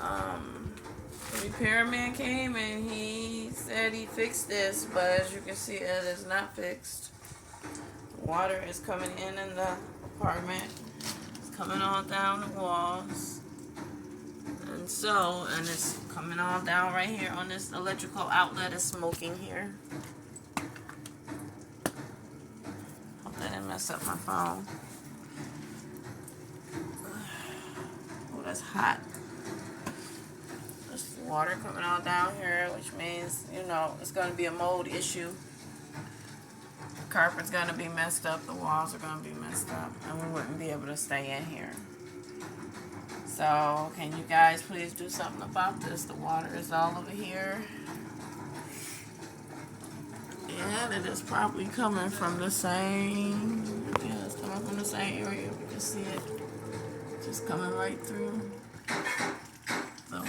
The repairman came and he said he fixed this, but as you can see, it is not fixed. Water is coming in the apartment. It's coming all down the walls. And it's coming all down right here on this electrical outlet. Is smoking here. Hope that didn't mess up my phone. Oh, that's hot. There's water coming all down here, which means, it's going to be a mold issue. The carpet's going to be messed up. The walls are going to be messed up. And we wouldn't be able to stay in here. So, can you guys please do something about this? The water is all over here. And it is probably coming from the same, it's coming from the same area. You can see it just coming right through the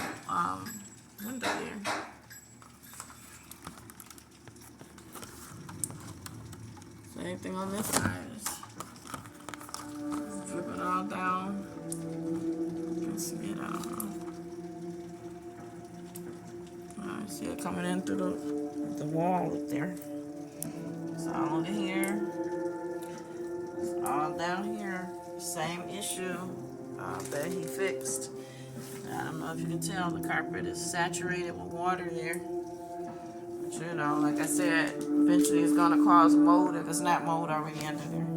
window here. Same thing on this side. It's dripping all down. You can see it, I don't know. I see it coming in through the wall up there. It's all over here. It's all down here. Same issue that he fixed. I don't know if you can tell, the carpet is saturated with water there. But like I said, eventually it's going to cause mold if it's not mold already under there.